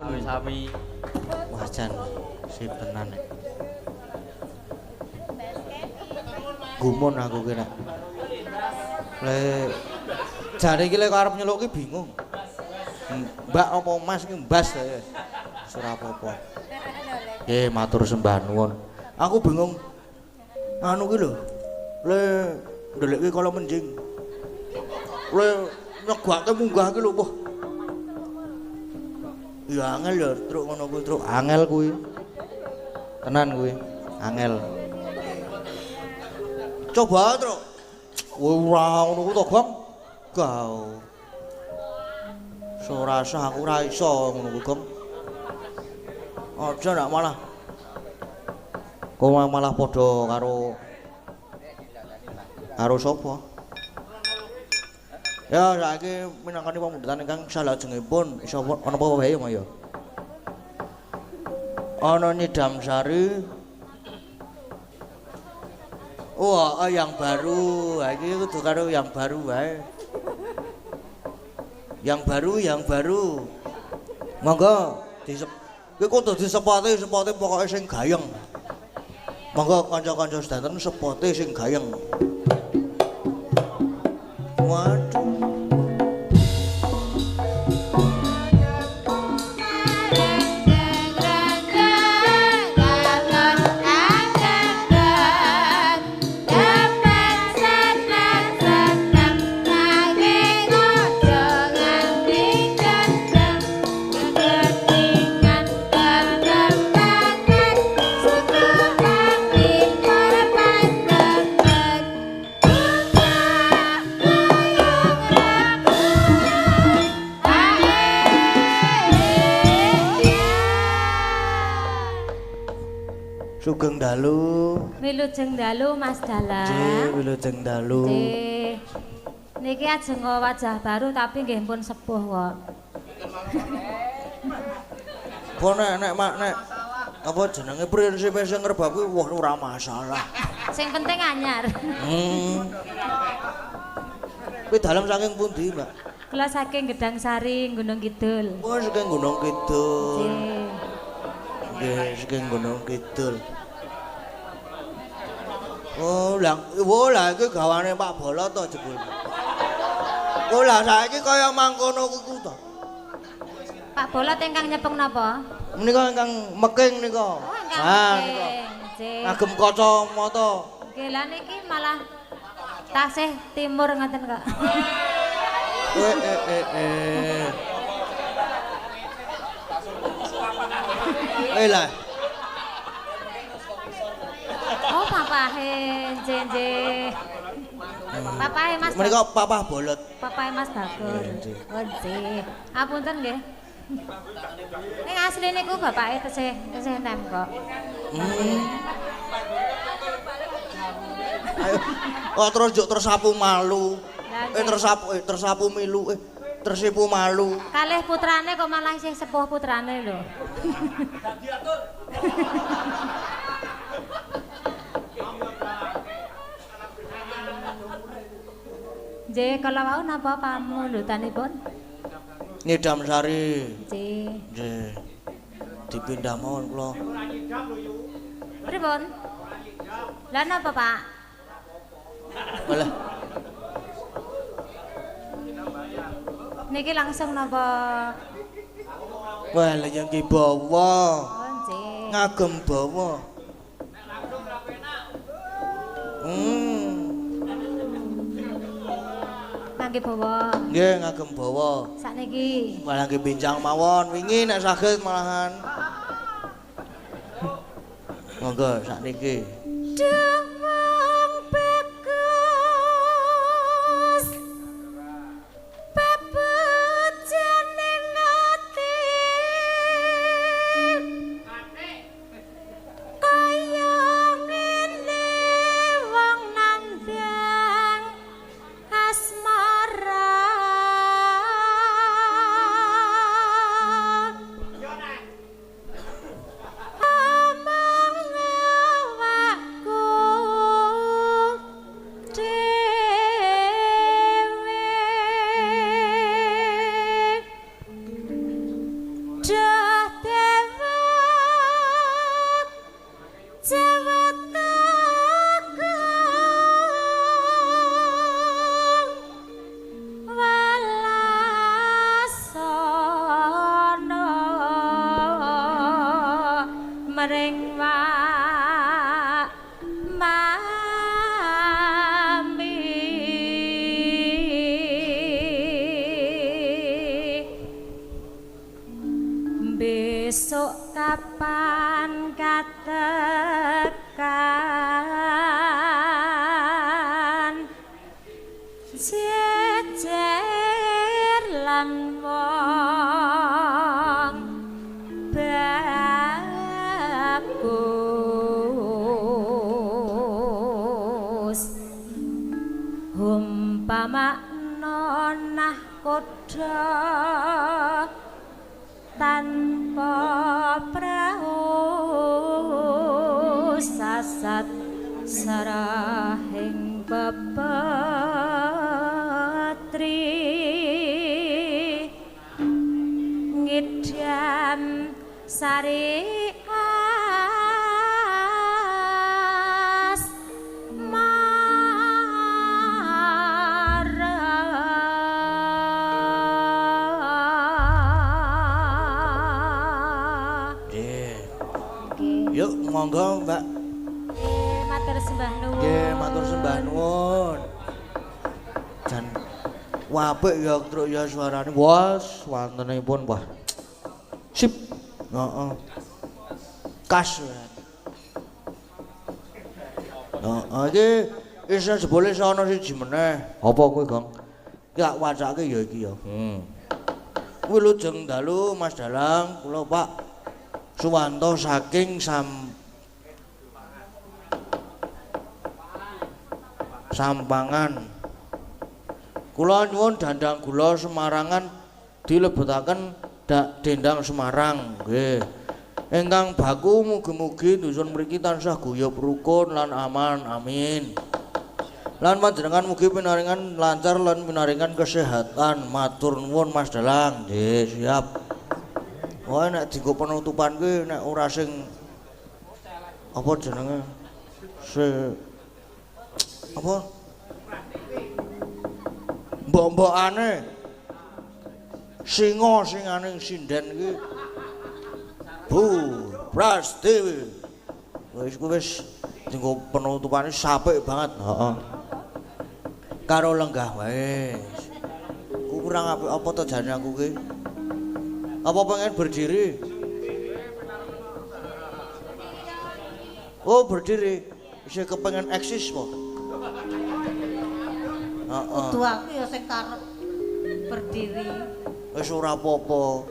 Sami. Wah jan sip tenan. Gumun aku kira. Le jare iki lek arep nyeluk ki bingung. Mbak apa Mas ki mbas ya. Ora apa-apa. Nggih matur sembah nuwun. Aku bingung anu ki lho. Le ndelik ki kala menjing. Le nyegake munggah ki lho, wah. Ya angel ya truk ngono kuwi, truk angel kuwi. Tenan kuwi, angel. Coba truk. Ora ngono kuwi to, Bang. Gau. Ora sah aku ora iso ngono kuwi, Gong. Aja ndak malah. Kok malah padha karo sapa? Ya saiki minangkani pamundhutan ingkang salajengipun isa ana apa wae ya. Ana Nyidam Sari. Wah, yang baru. Iki kudu karo yang baru wae. Yang baru. Monggo kowe kudu disepote pokoke sing gayeng. Monggo kanca-kanca sedanten sepote sing gayeng. Waduh. Sugeng dalu. Wilujeng dalu Mas Dalang. Nggih, wilujeng dalu. Nggih. Niki ajeng wajah baru tapi nggih pun sepuh kok. Kok nek apa jenenge prinsip sing ngerbab kuwi wah ora masalah. Sing penting anyar. Kuwi dalem saking pundi, Mbak? Kula saking Gedang Sari, Gunung Kidul. Oh, saking Gunung Kidul. Nggih. Nggih, saking Gunung Kidul. Oh, lah iki gawane Pak Bolo to jebul. Oh, lah saiki kaya mangkono kuwi to. Pak Bolot ingkang nyepeng napa? Menika ingkang meking nika. Oh, ingkang meking. Nggih. Ngagem kacamata. Nggih, lah niki malah tasih timur ngoten kok. Lah. Oh, papahe, nggih. Papahe Mas. Menika Papah Bolot. Papahe Mas Bagur. Oh, nggih. Apunten nggih. Ning asli niku bapake tesih nem kok. Ayo. Oh, terus juk tersapu malu. Tersapu milu. Tersipu malu. Kalih putrane kok malah isih sepuh putrane lho. Nggih, kala wau napa pamundhutanipun? Nyidam Sari. Nggih. Nggih. Dipindah mawon kula. Pripun? Lah napa, Pak? Alah. Niki langsung napa? Wah, lha yang ki bawa. Oh, nggih. Ngagem bawa. Nggih bawa. Nggih, ngagem bawa. Sakniki. Malah nggih bincang mawon. Wingi nek saged malahan. Monggo sakniki. Demang bagus pepujaning ati kaya ngene wong nandang asmara amang awakku makna nahkoda tanpa prau sasat sarahing bebetri ngidam sari monggo Mbak. Matur sembah nuwun. Nggih, matur sembah nuwun. Jan apik ya truk ya suarane. Wes, wontenipun wah. Sip. Heeh. Kas. Heeh, iki isa jebule sono siji meneh. Apa kuwi, Gong? Tak wacake ya iki ya. Kuwi lujeng dalu Mas Dalang, kula Pak Suwanto saking Sampangan. Kula nyuwun dandang gula Semarangan dilebetaken dendang Semarang nggih. Ingkang baku mugi-mugi dusun mriki tansah guyub rukun lan aman. Amin. Lan panjenengan mugi pinaringan lancar lan pinaringan kesehatan. Matur nuwun Mas Dalang. Nggih, siap. Wah nek dienggo penutupan kuwi nek ora sing apa jenenge? Apa mbok-mbokane singa singane sinden iki Bu Prastiwi wis dienggo penutupane sapik banget heeh karo lenggah wae kurang apik apa to jane aku ki apa pengen berdiri oh berdiri isih kepengen eksis po Kudu aku ya sing karep berdiri. Wis ora apa-apa.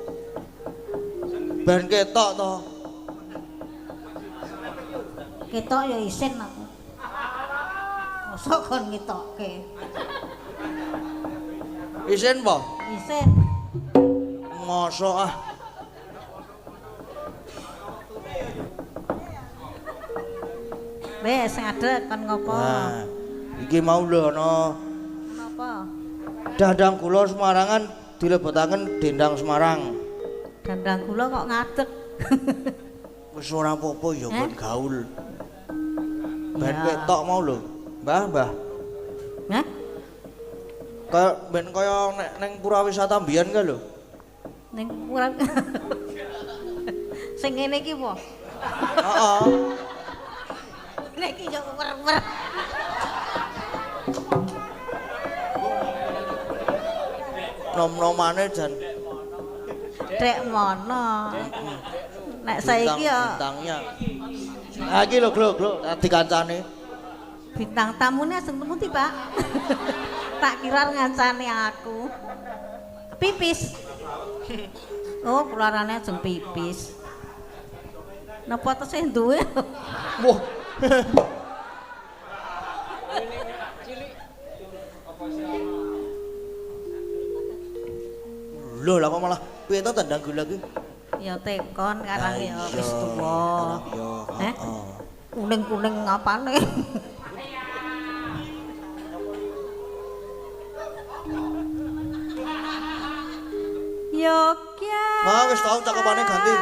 Ben ketok to. Ketok ya isin aku. Mosok kon ngetokke. Isin po? Isin. Mosok ah. Wes ngadeg kon ngopo? Nah, iki mau lho ana Apa? Dandang gula Semarangan dilebetaken dendang Semarang. Dandang gula kok ngadeg. Wis ora apa-apa ya kon gaul. Ben Ya. ketok mau lho. Mbah. Hah? Kayak ben kaya nek ning pura wisata mbiyen ka lho. Ning kurang. Sing ngene iki po. Heeh. Nek iki yo wer-wer. Nom-nomane jan Dek mono. Nek saiki ya bintangnya. Ah iki lho, Glo, dikancane. bintang tamune aseng pundi, Pak? Tak kira ngancani aku. Pipis. Oh, keluarane ajeng pipis. Napa tesih duwe? Wah. Lho, lah kok malah piye to tandang gula ki? Ya tekon karang ya wis tuwa. Ya, Heh? Kuning-kuning apane? Yogya. Nah, wis tau cakepane ganti.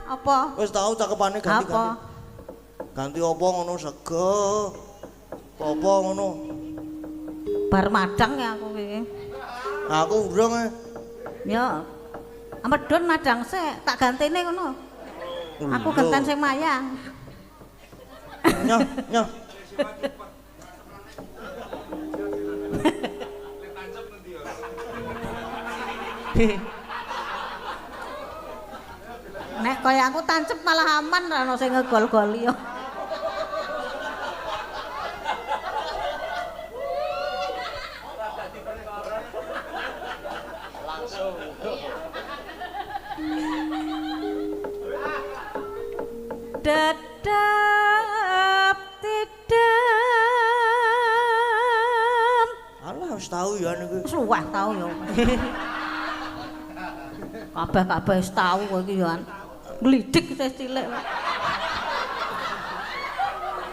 Apa? Wis tau cakepane ganti. Apa? Ganti apa ngono sego. Apa ngono? Bar madang ya aku iki. Aku urung e. Ya. Amedon madang sik, tak gantine ngono. Aku genten sing mayang. Nyoh. Nek kaya aku tancep malah aman ra ono sing ngegol-goli yo. Dedap tidem Wis tau ya niku. Wis luwih tau ya. Kabeh wis tau kowe iki ya. Glidik wis cilik.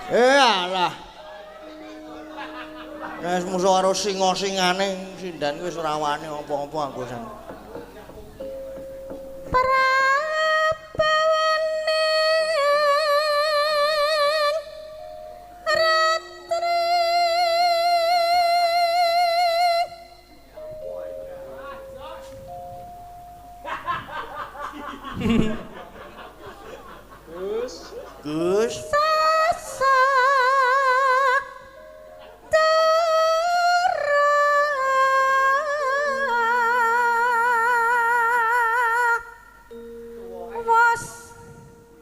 Alah. Wis musuh karo singa-singane sindan wis ora wani apa-apa aku san. Gus.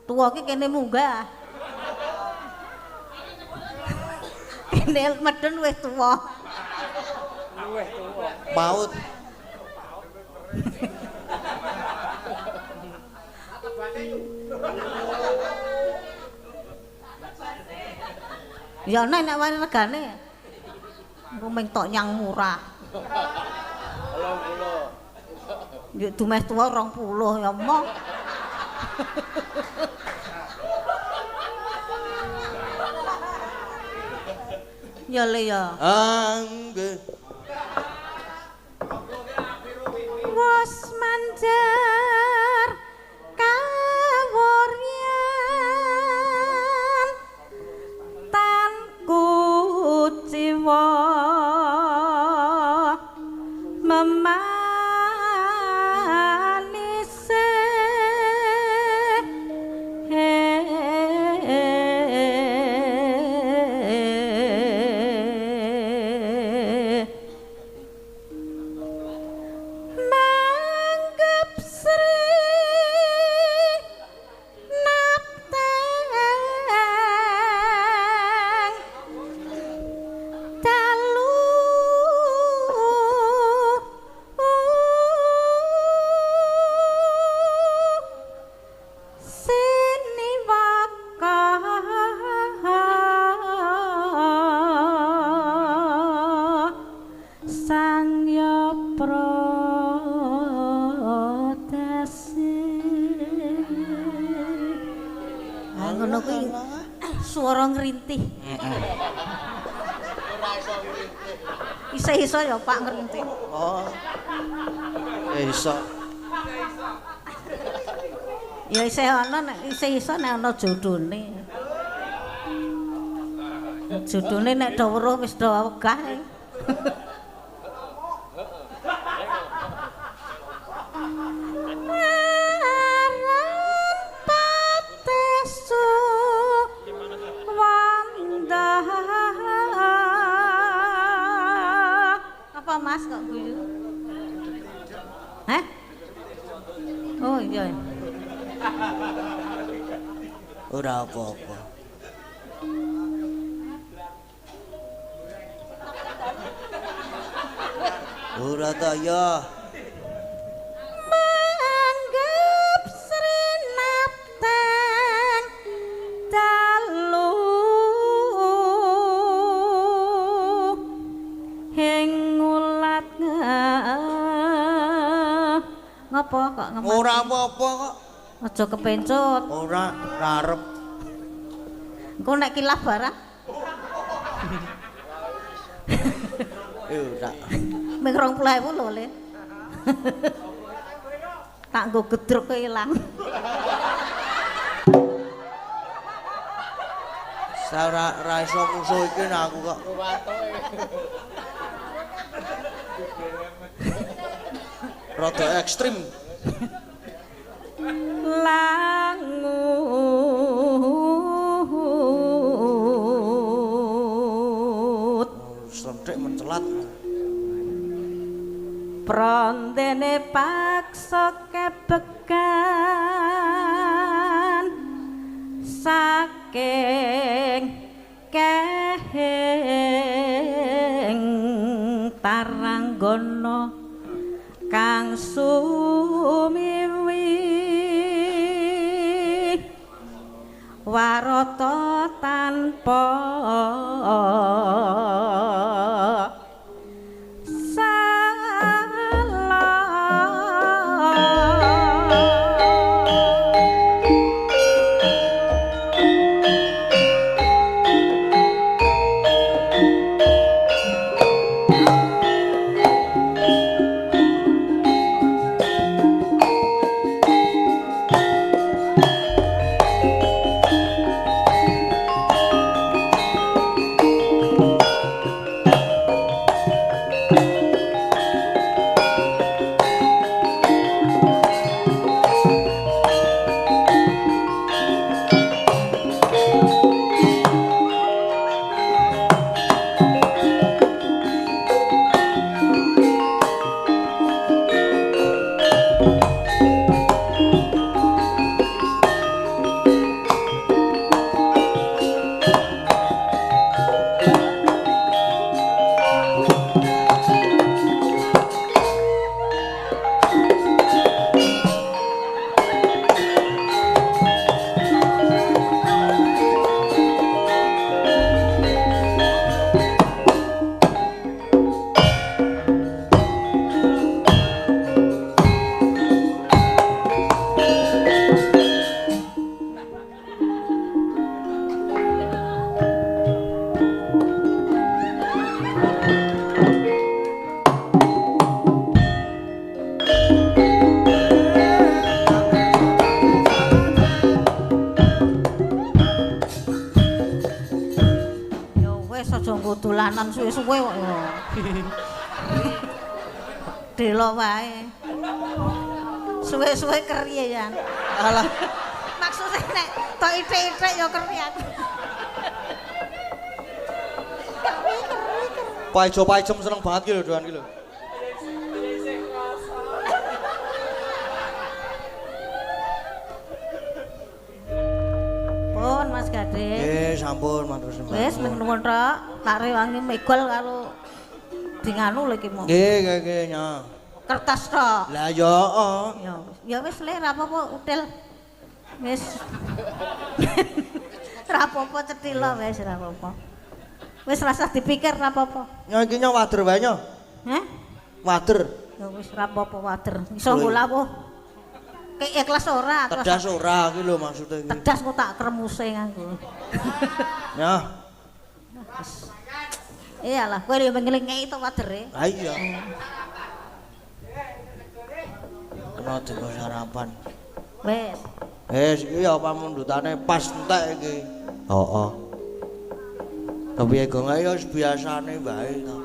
Tuwa iki kene munggah. Kene medun wis tuwa. Paut. Ya nek wani regane. Engko ming tok nyang murah. 20. Ya dumeh tuwa 20 ya moh. Ya le ya. Nggih. Wes manjar kawuryan tan kuciwa memanise swara ngrintih. Iso ya Pak ngrintih. Oh. Iso. Ya isih ana nek iso nek ana jodhone. Jodhone nek do weruh wis do wegah. Apa Mas kok guyu? Hah? Oh iya. Ora apa-apa. Ora ta ya. Manggep srinapten dalu hing ngulat ngapa kok ngemas? Ora apa-apa kok. Aja kepencut. Ora arep. Engko nek kilaf barang. Ora. Ming 20.000 lho, Le. Tak nggo gedruk kok ilang. Ra iso musuh iki aku kok. Rada ekstrim. Langut Slenthik mencelat. prondene paksa kebekan saking kehing taranggana kang sumiwi warata tanpa Wes aja nggo dolanan suwe-suwe kok ya. Delo wae. Suwe-suwe keri ya. Alah, Maksudnya nek tok ithik-ithik ya keri aku. paijo-paijem seneng banget ki lho doan ki lho. Pun Mas Gading. Sampun matur sembah. Wis nuwun tok, tak rewangi megol karo dinganu lho iki mau. Nggih, nya. Kertas tok. Lah ya, Ya wis le ra apa-apa util. Wis. Ra apa-apa cetila wis ra apa-apa. Wis rasa dipikir ra apa-apa. Nya iki nya wader wae nya. Heh? Wader. Ya wis ra apa-apa wader. Iso nggo lawuh. Kayak ikhlas ora terus. Tedas ora iki lho maksude iki. Tedas kok tak kremuse nganggo. Nya. Iyalah, kowe yo ngeli-ngeli to wadere. Ha iya. Kena digo sarapan. Wis. Iki ya pamundutane pas entek iki. Heeh. Kepiye kok ya wis biasane wae to.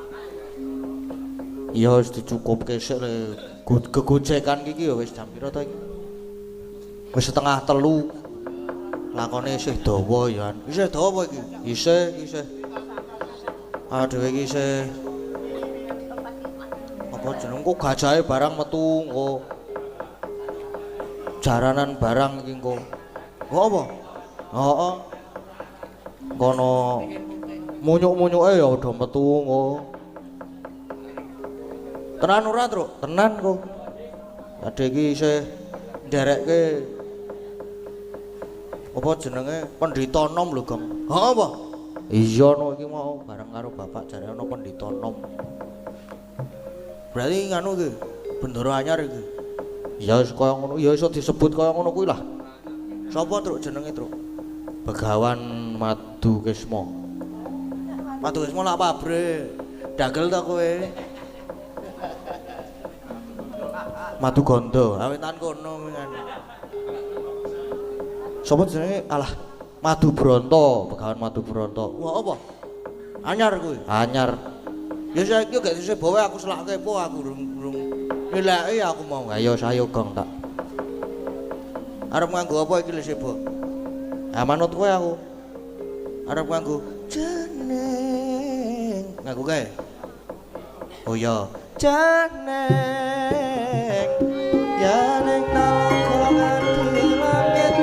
Ya wis dicukupke sik le gegojekan iki ya wis jam pira to iki? Wis setengah 3. Lakone isih dawa ya. Isih dawa iki. Isih. Aduh iki isih apa jeneng kok gajahe barang metu engko. Jaranan barang iki engko. Kok apa? Heeh. Kono munyuk-munyuke ya udah metu engko. Tenan ora, Truk? Tenan kok. Ade iki isih nderekke apa jenenge Pendhita Nom lho, Gong. Heeh apa? Iya no iki mau bareng karo bapak jare ana Pendhita Nom. Berarti nganu iki bendera anyar iki. Ya wis kaya ngono, ya iso disebut kaya ngono kuwi lah. Sapa Truk jenenge, Truk? Begawan Madukisma. Madukisma lak pabrik. Dagel ta kowe? Madu Gondo, awetan kono kan. Sapa jenenge? Alah, Madu Bronto, Begawan Madu Bronto. Wah apa? Anyar kuwi. Anyar. Ya saiki gak isih bawe aku selak kepo aku urung nilai aku mau. Ayo sayo Gong tak. Arep nganggo apa iki lho sebo? Ah manut kowe aku. Arep nganggo jeneng. Nganggo kae. Oh iya. Jeneng ya ning nalaka di langit.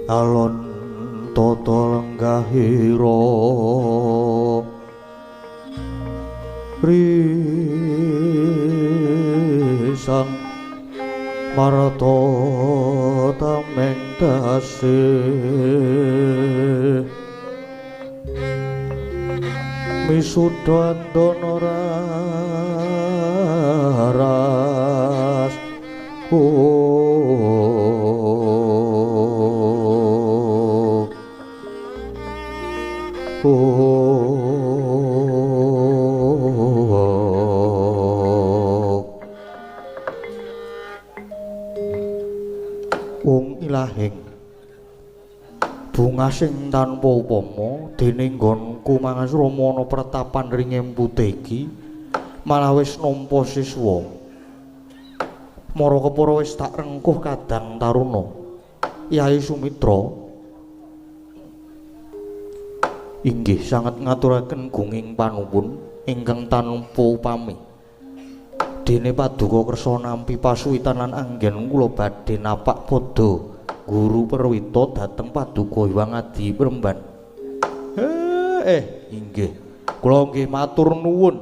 alon tata lenggahira risang marata tameng tasih misuda antana raras Wong ilahing bunga sing tanpa upama dene nggonku mangasrama ana pertapan ringing putih iki malah wis nampa siswa mara kepara wis tak rengkuh kadang taruna Yai Sumitra inggih sanget ngaturaken gunging panuwun ingkang tanpa upami dene paduka kersa nampi pasuwitan lan anggen kula badhe napak padha guru perwita dhateng paduka Hyang Adi Premban. Inggih. Kula nggih matur nuwun.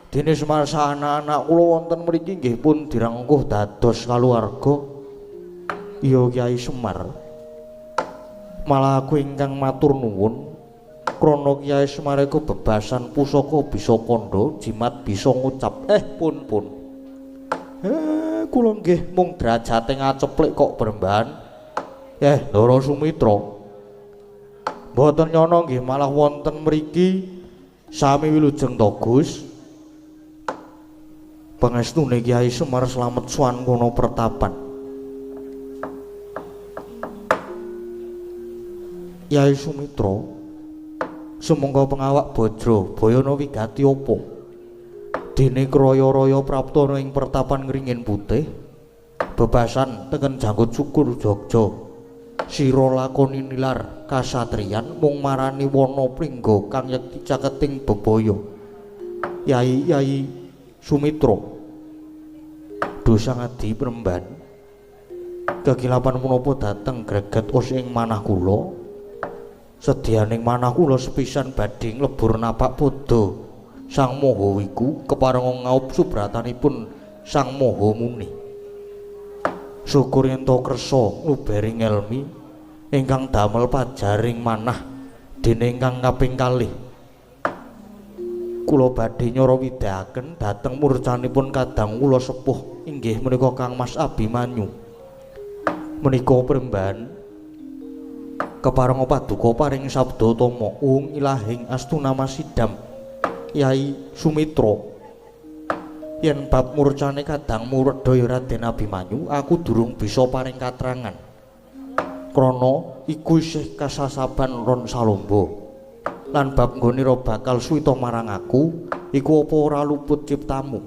Dene semasa anak-anak kula wonten mriki nggih pun direngkuh dados kaluwarga. Iya Kyai Semar. Malah aku ingkang matur nuwun krana Kyai Semar iku bebasan pusaka bisa kandha, jimat bisa ngucap. Pun. Kula nggih mung derajate ngaceplik kok Bremban. Ndara Sumitra. Mboten nyana nggih malah wonten mriki sami wilujeng to Gus. Pangestune Kyai Semar slamet sowan kono pertapan. Kyai Sumitra sumangga pengawak Bajra bayana wigati apa? Dene kraya-raya prapta ing pertapan ngringin putih bebasan teken janggut syukur Jogja sira lakoni nilar kasatriyan mung marani wana pringga kang yekti caketing bebaya Yai Sumitra Dosa Adi Premban kekilapan punapa dhateng greget os ing manah kula sedyaning manah kula sepisan badhe nglebur napak padha Sang Maha wiku keparenga ngaup subratanipun Sang Maha Muni. Syukur yen to kersa nglubering ngelmi ingkang damel pajaring manah dene ingkang kaping kalih. Kula badhe nyara widhaken dhateng murcanipun kadang kula sepuh inggih menika Kang Mas Abimanyu. Menika Premban keparenga paduka paring sabda tama Ung Ilahing Astunama Sidam. Yai Sumitra yen bab murcane kadang muredaya Raden Abimanyu aku durung bisa paring katrangan krana iku isih kasasaban ron salomba lan bab nggonira bakal suwita marang aku iku apa ora luput ciptamu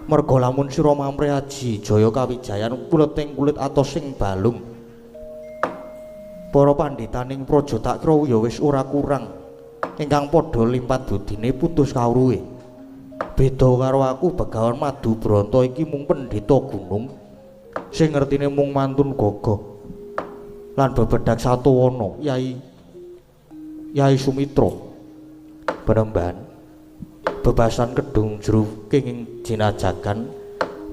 merga lamun sira mamre aji jaya kawijayan kuleting kulit atos sing balung para pandhitaning praja tak kira ya wis ora kurang ingkang padha limpat budine putus kawruhe. Beda karo aku Begawan Madu Branta iki mung pendhita gunung sing ngertine mung mantun gagah. Lan bebedak satuwana Yai Sumitra. Penemban bebasan kedung jero kenging jinajakan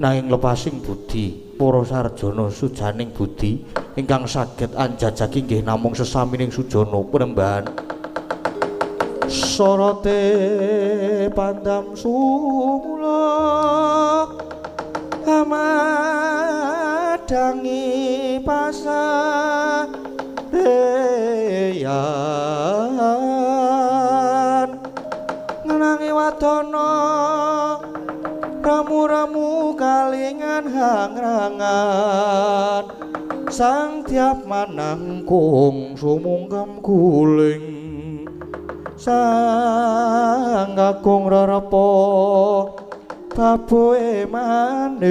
nanging lepasing budi para sarjana sujaning budi ingkang saged anjajaki nggih namung sesamining sujana penemban. Sorote pandam sumula amadangi pasareyan ngenangi wadana ramu-ramu kalingan hangrangan sang tiap manangkung sumungkam guling sang kakung rarapo baboe maneman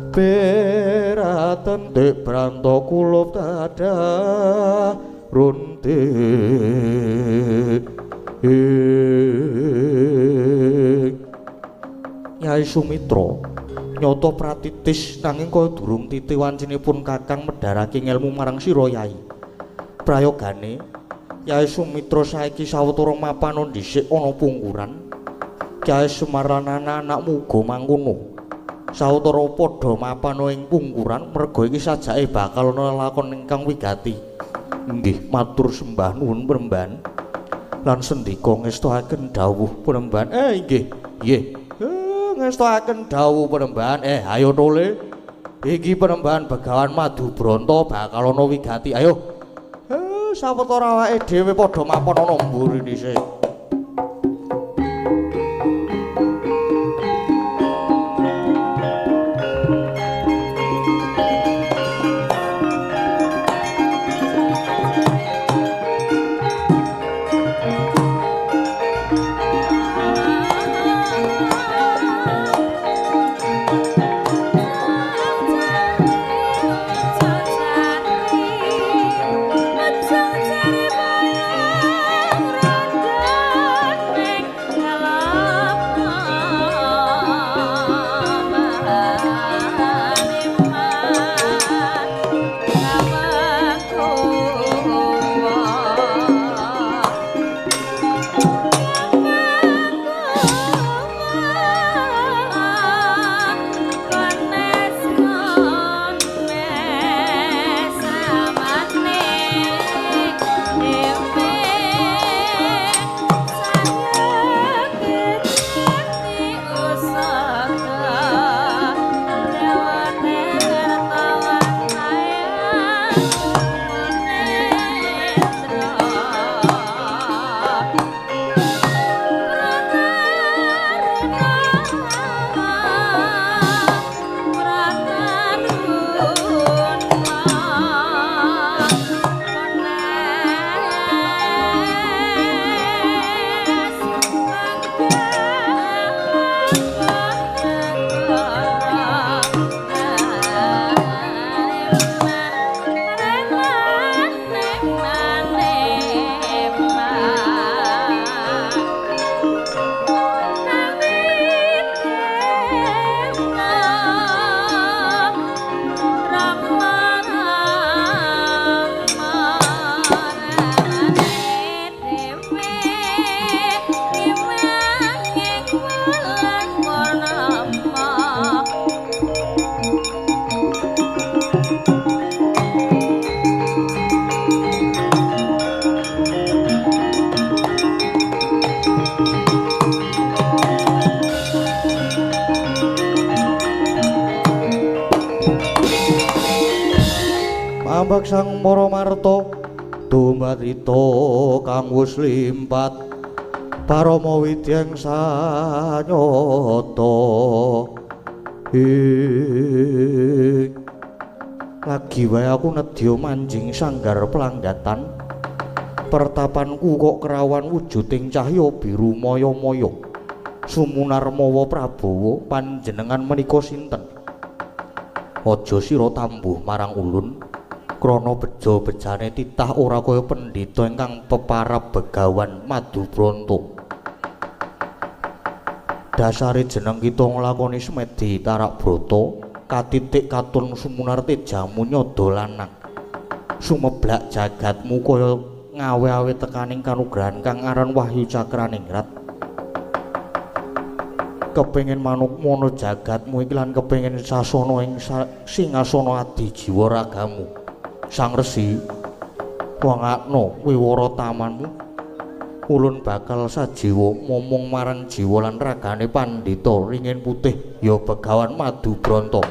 peraten dek branto kulup tada runte Yai Sumitra Nyata pratitis nanging kaya durung titi wancinipun Kakang medharake ngelmu marang sira Yai. Prayogane Yai Sumitra saiki sawetara mapana dhisik ana pungkuran. Kyai Semar lan anak-anakmu uga mangkono. Sawetara padha mapana ing pungkuran merga iki sajake bakal ana lakon ingkang wigati. Nggih, matur sembah nuwun Premban. Lan sendika ngestakaken dawuh Premban. Nggih. Nggih. Ngestakaken dawuh Premban. Ayo tole. Iki Premban Begawan Madubronto bakal ana wigati. Ayo. Sawetara awake dhewe padha mapan ana mburi dhisik. Ambak sang Maramarta dumbarita kang wus limpat parama widyang sanyata lagi wae aku nedya manjing sanggar pelanggatan pertapanku kok kerawan wujuding cahya biru maya-maya sumunar mawa Prabowo panjenengan menika sinten aja sira tambuh marang ulun krana beja-bejane titah ora kaya pendhita ingkang peparab Begawan Madubronto. Dasare jeneng kita nglakoni semedi tarak brata katitik katun sumunar tejamu nyada lanang. Sumeblak jagatmu kaya ngawe-awe tekaning kanugrahan kang aran Wahyu Cakraningrat. Kepengin manuk mono jagatmu iki lan kepengin sasana ing singasana adi jiwa ragamu. Sang Resi wangakno wiwara tamanmu ulun bakal sajiwa momong marang jiwa lan ragane pandhita ringin putih ya Begawan Madubronto.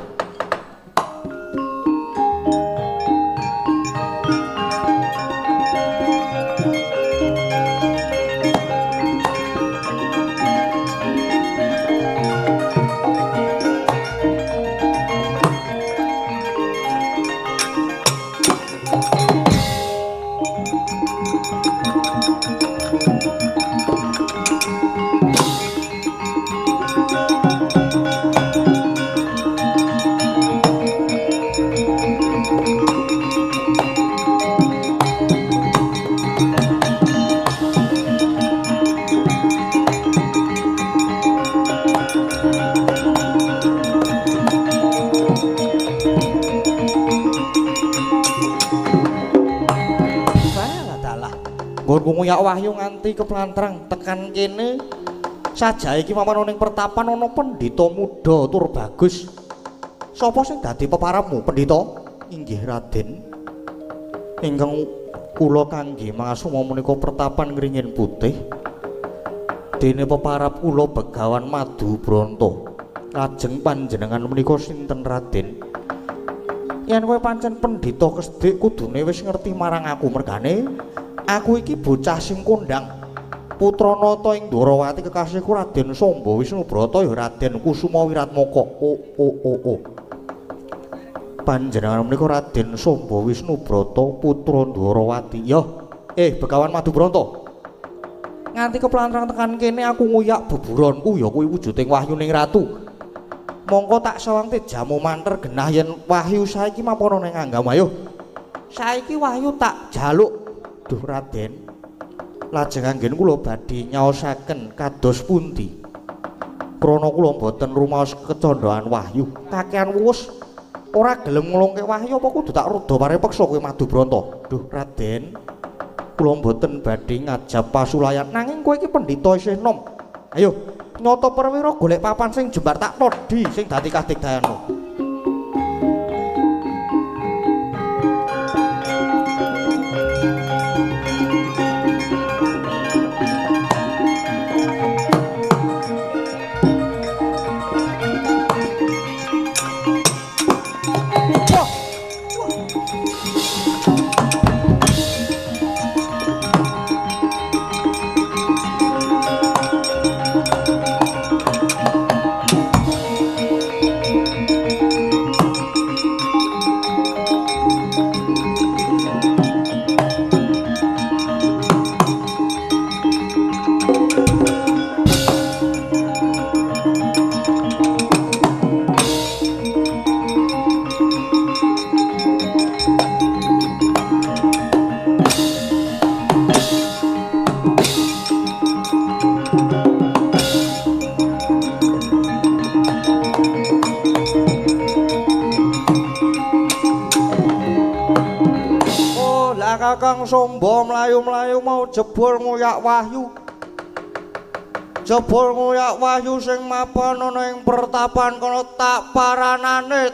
nggonku nguyak wahyu nganti keplantrang tekan kene sajae iki mapan ning pertapan ana pendhita muda tur bagus. Sapa sing dadi peparapmu, pendhita? Inggih Raden. Ingkang kula kangge mangasuma menika pertapan Ngringin Putih. Dene peparap kula Begawan Madu Bronto. Lajeng panjenengan menika sinten Raden? Yen kowe pancen pendhita kesdik kudune wis ngerti marang aku mergane aku iki bocah sing kondang. Putra nata ing Ndwarawati kekasihku Raden Samba Wisnubrata ya Raden Kusuma Wiratmaka. Panjenengan menika Raden Samba Wisnubrata putra Ndwarawati. Ya, Begawan Madubranta. Nganti keplantrang tekan kene aku nguyak beburonku ya kuwi wujuding wahyuning ratu. Mongko tak sawangte jamu manter genah yen wahyu saiki mapono ning Anggam ayo. Saiki wahyu tak jaluk. Duh Raden. Lajeng anggen kula badhe nyaosaken kados pundi. Krana kula mboten rumaos kecondhoan wahyu. Kakehan wuwus ora gelem nglungke wahyu apa kudu tak rada parepeksa kowe Madubranta. Duh Raden. Kula mboten badhe ngajab pasulayan nanging kowe iki pendhita isih nom. Ayo nyata perwira golek papan sing jembar tak todhi sing dadi kadigdayanmu. Kakang Samba mlayu-mlayu mau jebul nguyak wahyu. Jebul nguyak wahyu sing mapan ana ing pertapan kono tak paranane.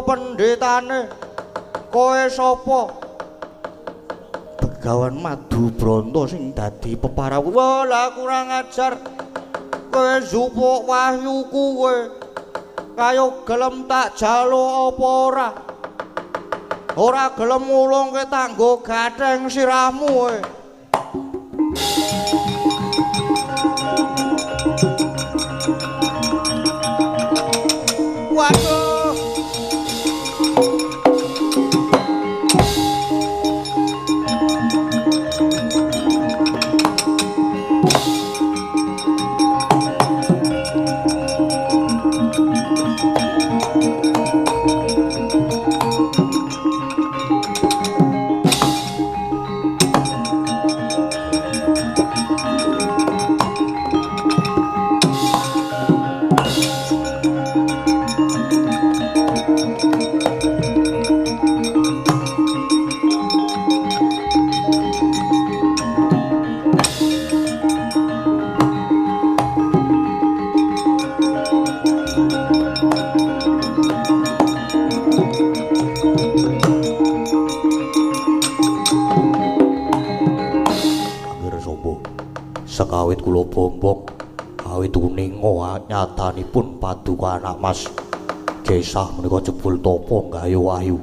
Pendhetane kowe sapa? Begawan Madubranta sing dadi peparap. Wah, kurang ajar. Kowe njupuk wahyuku kowe. Kaya gelem tak jaluk apa ora? Ora gelem ngulungke tanggo gatheng sirahmu kowe. Waduh. Sekawit kula bombong awit uninga nyatanipun paduka anak Mas Gesah menika jebul tapa nggayu wahyu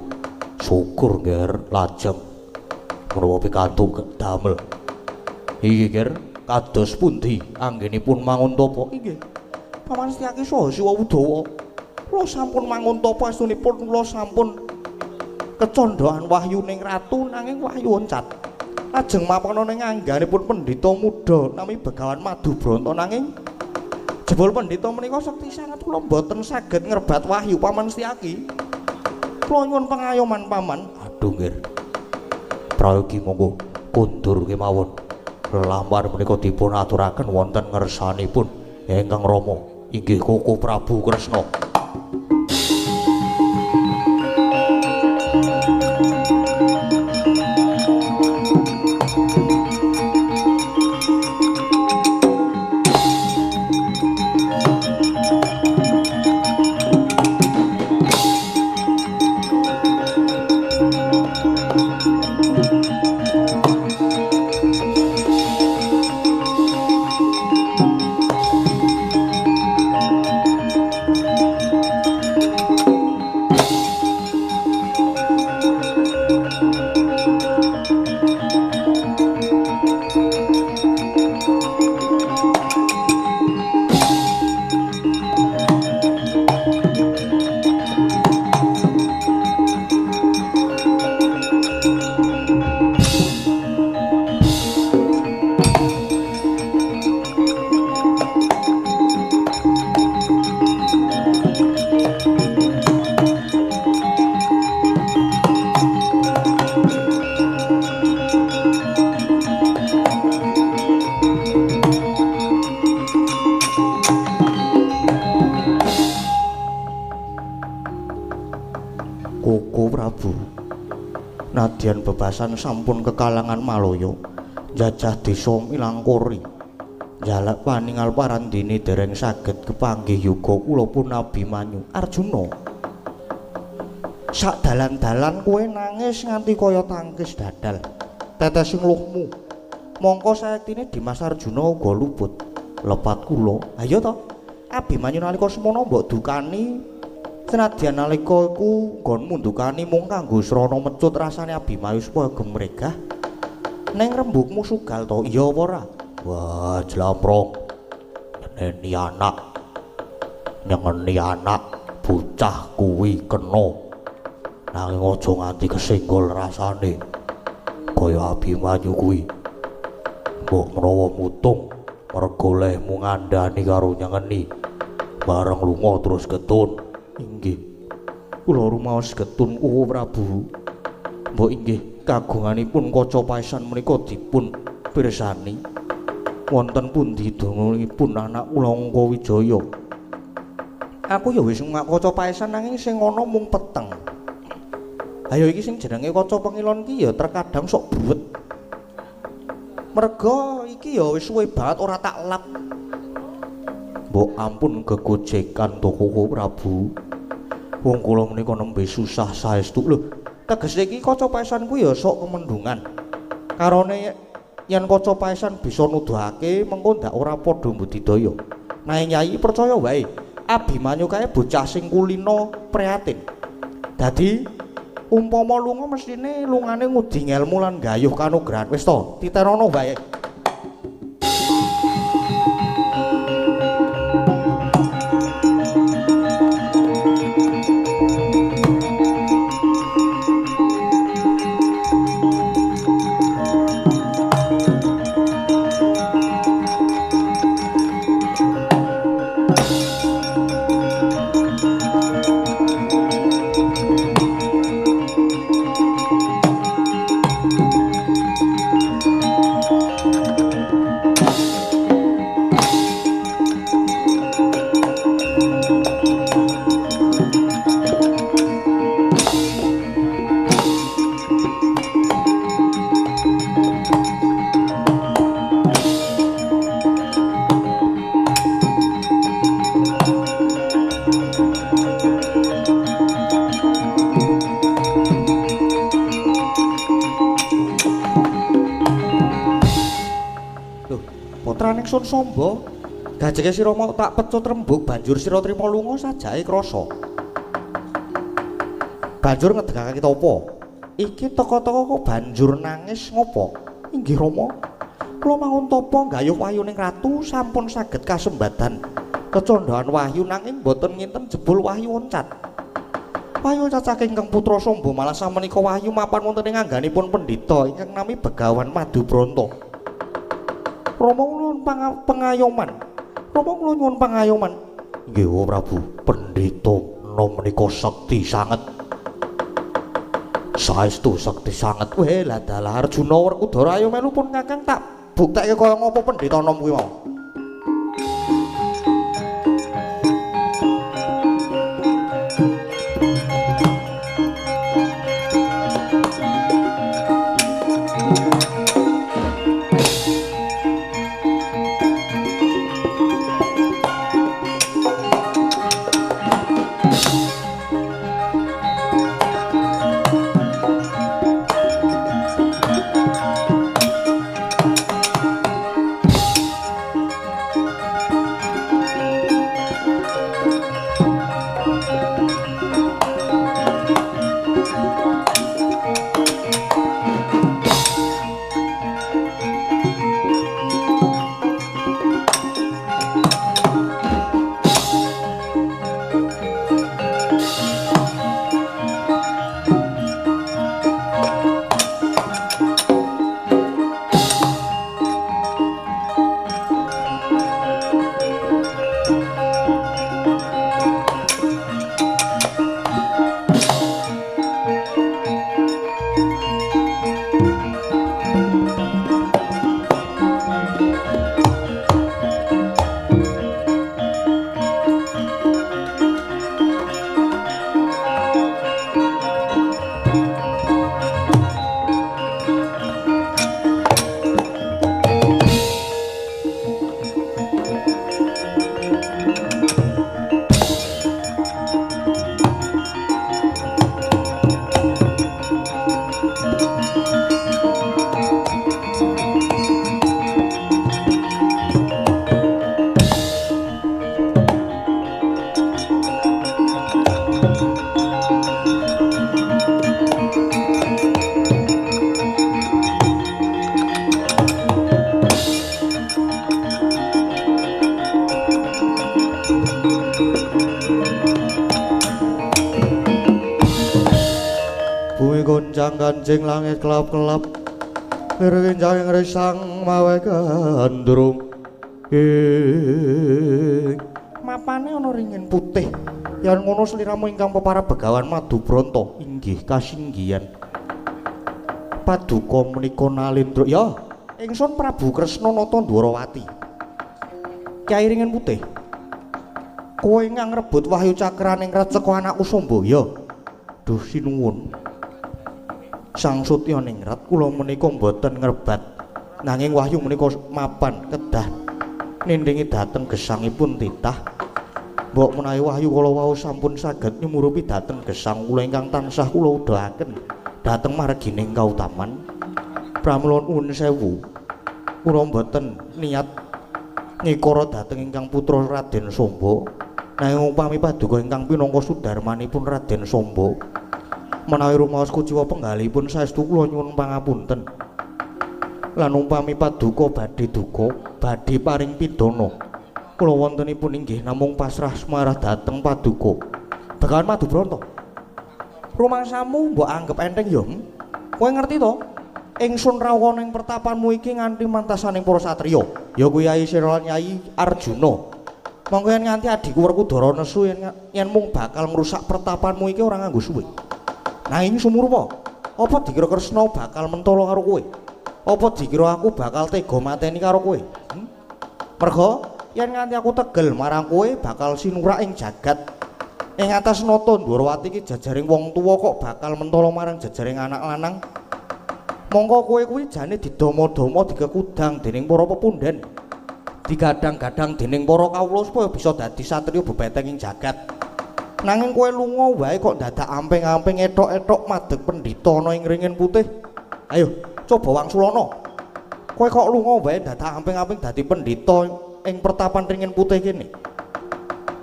syukur nger lajeng menawa pikantuk damel iki nger kados pundi anggenipun mangun tapa inggih Paman Setyaki saha Siwa Udawa. Kula sampun mangun tapa estunipun kula sampun kecondhoan wahyuning ratu nanging wahyu oncat. Lajeng mapana ning angganipun pendhita muda nami Begawan Madubranta nanging jebul pendhita menika sekti sanget kula mboten saged ngrebat wahyu Paman Setyaki. Kula nyuwun pengayoman Paman. Aduh nggih. Prayogi monggo kundur kemawon. Lelamar menika dipun aturaken wonten ngersanipun Ingkang Rama inggih Koko Prabu Kresna. Nadyan bebasan sampun kekalangan Malaya njajah desa Milangkori njalak paningal parandini dereng saged kepanggih yuga kula pun Abimanyu. Arjuna sak dalan-dalan kowe nangis nganti kaya tangkis dadal tetesing luhmu mongko sayektine Dimas Arjuna uga luput lepat kula. Ayo to Abimanyu nalika semana mbok dukani senadyan nalika iku nggonmu ndukani mung kanggo srana mecut rasane Abimanyu supaya gemregah ning rembugmu sugal to iya apa ora? Wah jlamprong nyengeni anak bocah kuwi kena nanging aja nganti kesenggol rasane kaya Abimanyu kuwi mbok menawa mutung merga lehmu ngandhani karo nyengeni bareng lunga terus ketun. Inggih, kula rumaos ketun Koko Prabu. Mbok inggih kagunganipun kaca paesan menika dipun pirsani. Wonten pundi donganipun anak kula Angka Wijaya? Aku ya wis kaca paesan nanging sing ana mung peteng. Ayo iki sing jenenge kaca pengilon ki ya terkadang sok buwet. Merga iki ya wis suwe banget ora tak lap. Mbok ampun gegojekan to Koko Prabu. Wong kula menika nembe susah saestu lho. Tegese iki kaca paesanku ya sok kemendungan. Karone yen kaca paesan bisa nuduhake mengko ndak ora padha mbudidaya. Nanging Nyai percaya wae, Abimanyu kae bocah sing kulina prihatin. Dadi umpama lunga mestine lungane ngudi ngelmu lan gayuh kanugrahan. Wis to, titerono wae. Sun Samba gajeke sira mau tak pecut rembug banjur sira trima lunga sajake krasa. Banjur ngedegake kita apa? Iki teka-teka kok banjur nangis ngopo? Inggih Rama, kula mangun tapa gayuh wayuning ratu sampun saged kasembadan kecondhaan wahyu nanging boten nginten jebul wahyu oncat. Wahyu oncat saking Kang Putra Samba malah samenika wahyu mapan wonten ing angganipun pendhita ingkang nami Begawan Madubranta. Rama nuwun pangayoman. Rama kula nyuwun pangayoman. Nggih, Prabu, pendhita nom menika sekti sanget. Saestu sekti sanget. Weh, lah dalah Arjuna Werkudara ayo melu pun Kakang tak buktekke kaya ngapa pendhita nom kuwi mau. Goncang kancing langit kelap-kelap Ngeringin risang mawe gandrung Mapane ana ringin putih Yan ngono sliramu ingkang peparab Begawan Madubranta inggih kasinggihan Paduka menika nalindra ya ingsun Prabu Kresna Nata Dwarawati Kyai ringin putih kowe ingkang ngrebut wahyu cakraning receka anakku Samba ya duh sinuwun Sang Sutya Ningrat kula menika mboten ngrebat nanging wahyu menika mapan kedah nindhingi dhateng gesangipun titah mbok menawi wahyu kala wau sampun saged nyumurupi dhateng gesang kula ingkang tansah kula udhahaken dhateng margining kautaman pramila nuwun sewu kula mboten niat ngikara dhateng ingkang putra Raden Samba nanging upami paduka ingkang pinangka sudarmanipun Raden Samba menawi rumaos kuciwa penggalipun saestu kula nyuwun pangapunten lan umpami paduka badhe duka badhe paring pidana kula wontenipun inggih namung pasrah semarah dhateng paduka Begawan Madubranta rumangsamu mbok anggap enteng ya kowe ngerti to ingsun rawuh ning pertapanmu iki nganti mantasaning para satriya ya kuwi Yai Sira lan Yai Arjuna monggo yen nganti adhiku Werkudara nesu yen mung bakal ngrusak pertapanmu iki ora nganggo suwe nanging sumurpa apa dikira Kresna bakal mentolo karo kowe apa dikira aku bakal tega mateni karo kowe merga yen nganti aku tegel marang kowe bakal sinurak ing jagat ing atas Nata Dwarawati iki jajaring wong tuwa kok bakal mentolo marang jajaring anak lanang mongko kowe kuwi jane didomo-domo digekudang dening para pepundhen digadang-gadang dening para kawula supaya bisa dadi satriya bebeteng ing jagat nanging kowe lunga wae kok dadak amping-amping etok-etok madeg pendhita ana ing ringin putih ayo coba wangsulana kowe kok lunga wae dadak amping-amping dadi pendhita ing pertapan ringin putih kene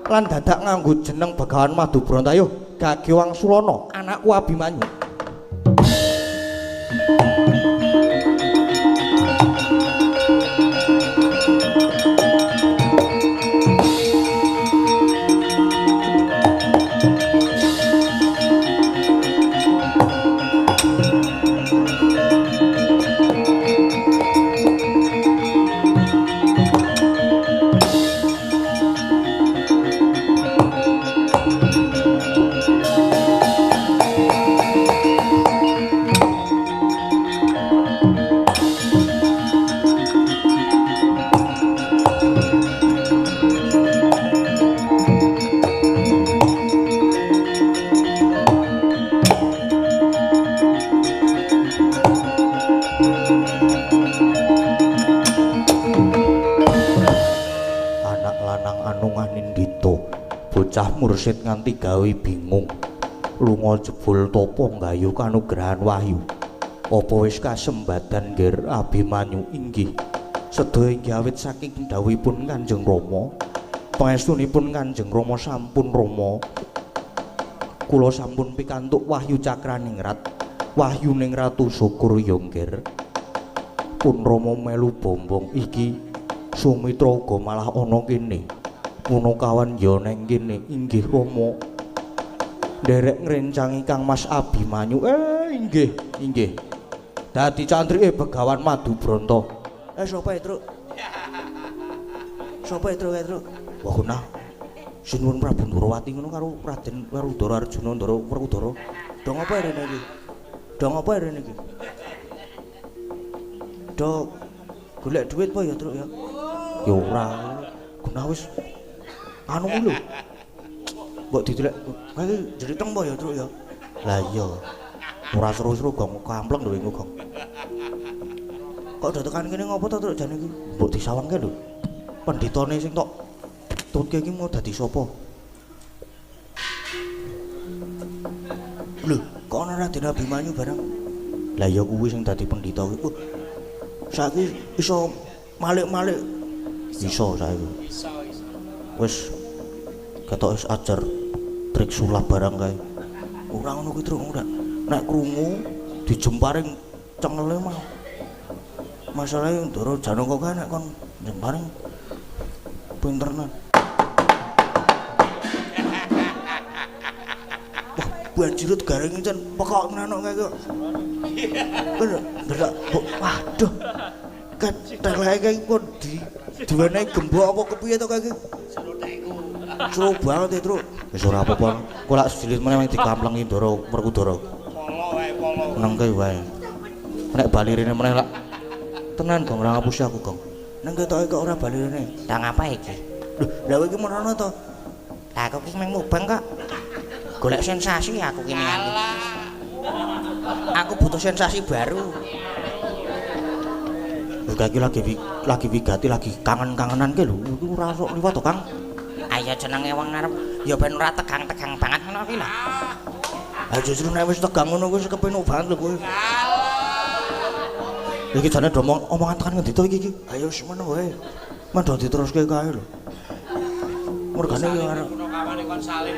lan dadak nganggo jeneng Begawan Madubranta ayo gage wangsulana anakku Abimanyu Anak lanang anu nganindita bocah mursid nganti gawe bingung lunga jebul tapa nggayu kanugrahan wahyu apa wis kasembadan ngger Abimanyu inggih sedaya inggih awit saking dawuhipun Kanjeng Rama pangestunipun Kanjeng Rama sampun Rama kula sampun pikantuk wahyu cakraningrat wahyuning Ratu Sukurya ngger pun Rama melu bombong iki Sumitra uga malah ana kene Punakawan ya neng kene inggih Rama nderek ngrencangi Kang Mas Abimanyu inggih dadi cantrike Begawan Madubranta sapa Truk Truk wah nah Sinuwun Prabu Ndrawati ngono karo Raden Werudara Arjuna Ndara Werudara dong apa rene iki dong golek duit apa ya Truk ya ya ora guna wis anu lho mbok didelek kae jriteng apa ya Truk ya lah iya ora seru-seru gong kampleng lho iku gong kok do tekan kene ngopo to Truk jane iki mbok disawangke lho pendhitane sing tok tutke iki mau dadi sapa lho kok ana Raden Abimanyu bareng lah ya kuwi sing dadi pendhita kuwi saiki iso malik-malik iso saiki wis ketok wis ajar trik sulap barang kae ora ngono kuwi Truk ora nek krungu dijemparing cengele mah masalahe Ndara Janaka kae nek kon jemparing pinteran banjirut garing encen pekok menanok kae kok bener ndelok waduh kan teleke kae pun diwenehi gembok apa kepiye to kae iki seru banget ya Truk wis ora apa-apa kok lak sejilit meneh dikamplengi Ndara Werkudara polo wae polo nengke wae nek bali rene meneh lak tenan Gong ora ngapusi aku Gong nang ketoke kok ora bali rene tang apa iki lho lha kowe iki merono to lah aku ki mung mubeng kok golek sensasi aku ki nganti aku butuh sensasi baru lagi wigati lagi kangen-kangenan ke lho iku ora sok liwat to Kang ayo jenenge wong ngarep ya ben ora tegang-tegang banget ngono ki lho ayo justru nek wis tegang ngono kuwi kepenak banget lho kowe iki jane do omongan tekan ngendi to iki ayo semono wae mendho diteruske kae lho mergane ya arep kawane kon salin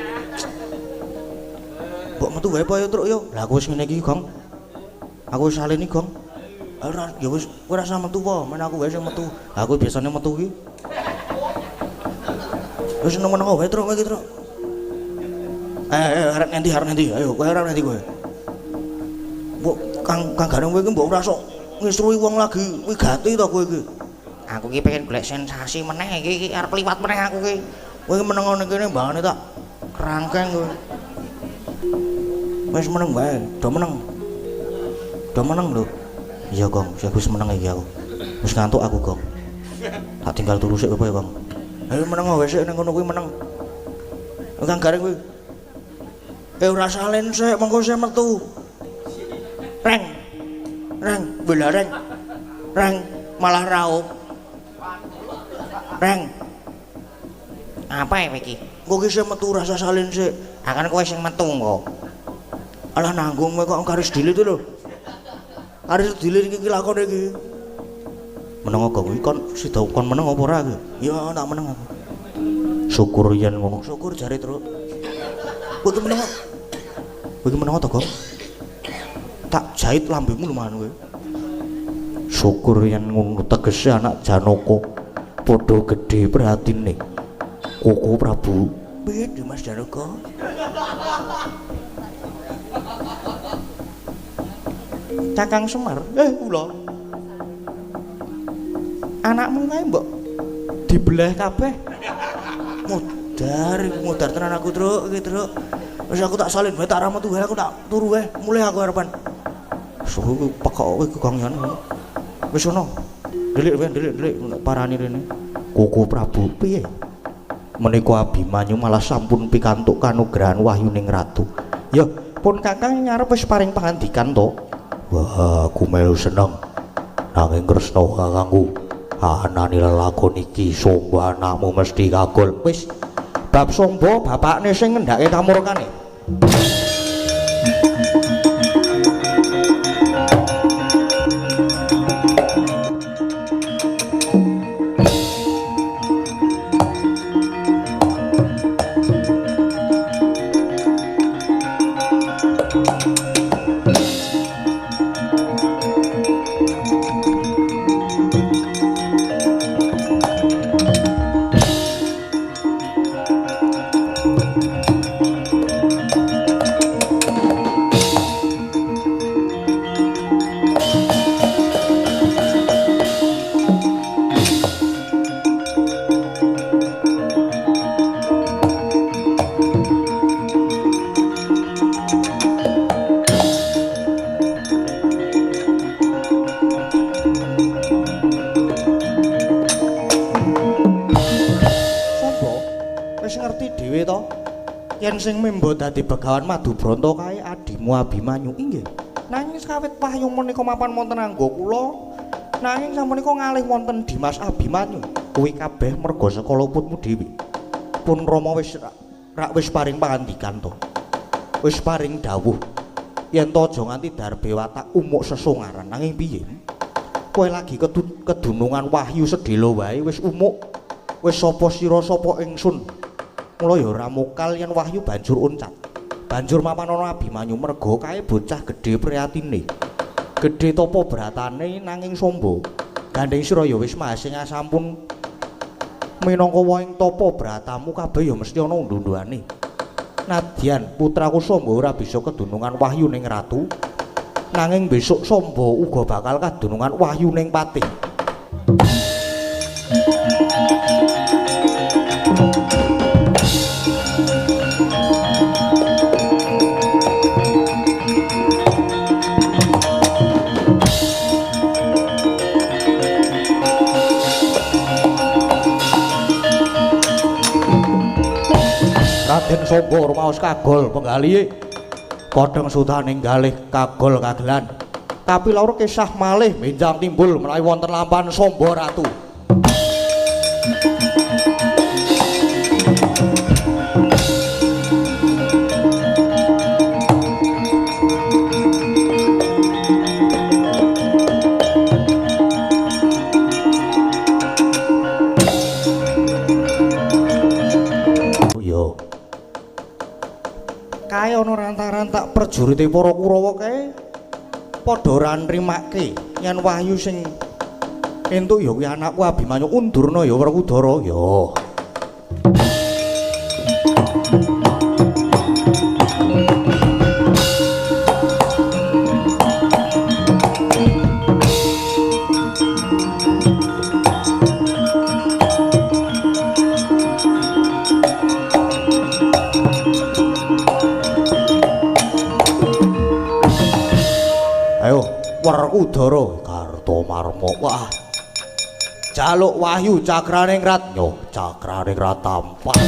mbok metu wae apa ya Truk yo lah aku wis ngene iki Gong aku wis salin iki Gong ora ya wis kowe ora usah metu po men aku wae sing metu aku biasane metu iki wis nang-nang wae Truk iki Truk arep nanti ayo kowe arep nanti kowe mbok Kang Gareng kowe iki mbok ora sok ngisruhi wong lagi wigati to kowe iki aku iki pengen golek sensasi meneh iki arep liwat meneh aku iki kowe meneng ngene kene mbangane tak kerangkeng kowe wis meneng wae do meneng lho iya Gong saya wis meneng iki aku wis ngantuk aku Gong tak tinggal turu sik kowe Gong ayo meneng wae sik ning kono kuwi meneng Kang Gareng kowe ora salen sik mengko sik metu reng bela reng malah raup reng apa ya iki kok iki sik metu rasa salin sik akan kowe sing metu kok alah nanggung kowe kok karis dilit lho karis dilit iki lakone iki meneng kok kuwi kon sida kon meneng apa ora iki ya tak meneng aku syukur yen ngono syukur jare Truk kowe meneng to Gong tak jahit lambemu lumayan kowe syukur yen ngono tegese anak Janaka padha gedhe prihatine Koko Prabu piye Mas Janaka Kakang Semar kula anakmu kae mbok dibelah kabeh mudar tenan aku Truk iki Truk wis aku tak salin wae tak ra metu wae aku tak turu wae mulai aku harapan suhu pekok kowe kegongan wis ono delik parani rene Koko Prabu piye menika Abimanyu malah sampun pikantuk kanugrahan wahyuning ratu ya pun Kakang nyarep wis paring pangandikan to wah aku melu seneng nanging Kresna kakangku anane lelakon iki Samba anakmu mesti kagol. Wis bab Samba bapakne sing ngendhake kamurkane. Yen sing mimba dadi Begawan Madubranta kae adimu Abimanyu inggih. Nanging kawit wahyu menika mapan wonten angga kula, nanging sapunika ngalih wonten Dimas Abimanyu. Kuwi kabeh merga sekala putmu dhewe. Pun Rama wis wis paring pangandikan to. Wis paring dawuh yen to aja nganti darbe watak umuk sesungaran. Nanging piye? Kowe lagi kedunungan wahyu sedhela wae wis umuk. Wis sapa sira sapa ingsun? Mula ya ora mokal yen wahyu banjur uncat. Banjur mapan ana Abimanyu merga kae bocah gedhe priyatine. Gedhe tapa bratane nanging Samba. Gandeng sira ya wis masing sampun minangka wahing tapa bratamu kabeh ya mesti ana undhu-undhuane. Nadyan putraku Samba ora bisa kedunungan wahyu ning ratu, nanging besok Samba uga bakal kadunungan wahyu ning patih. Raden Samba rumaos kagol penggalihe kodhong sutaning galih kagol kagelan tapi laur kisah malih menjang timbul menawi wonten lampahan Samba ratu. Kae ana rantak-rantak prajurite para Kurawa kae padha ora nrimake yen wahyu sing entuk ya kuwi anakku Abimanyu undurna ya Werkudara ya. Werkudara Kartamarma. Wah. Jaluk wahyu cakraning rat yo, cakraning rat tampak.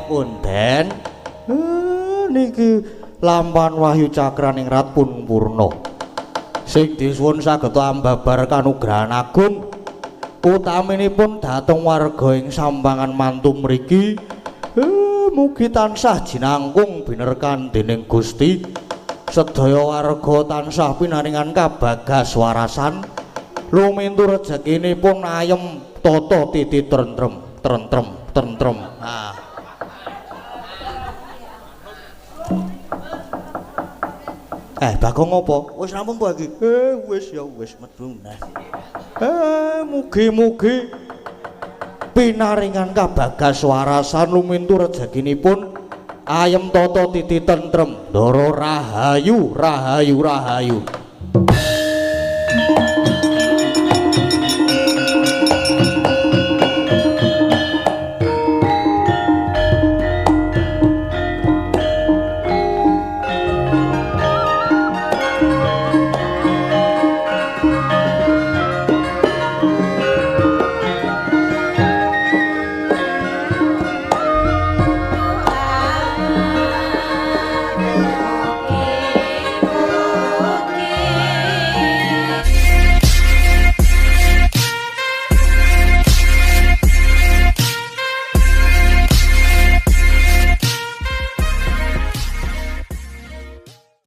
Punden niki lampahan wahyu cakraning rat pun purna. sing disuwun sageta ambabar kanugrahan agung utaminipun dhateng warga ing Sampangan mantu mriki mugi tansah jinangkung binerkan dening Gusti sedaya warga tansah pinaringan kabagas warasan lumintu rezekinipun ayem tata titi tentrem nah Bagong apa? Wis rampung po iki. Wis ya wis medhun. Mugi-mugi pinaringan kabagas warasan lumintu rezekinipun ayem tata titi tentrem ndara rahayu.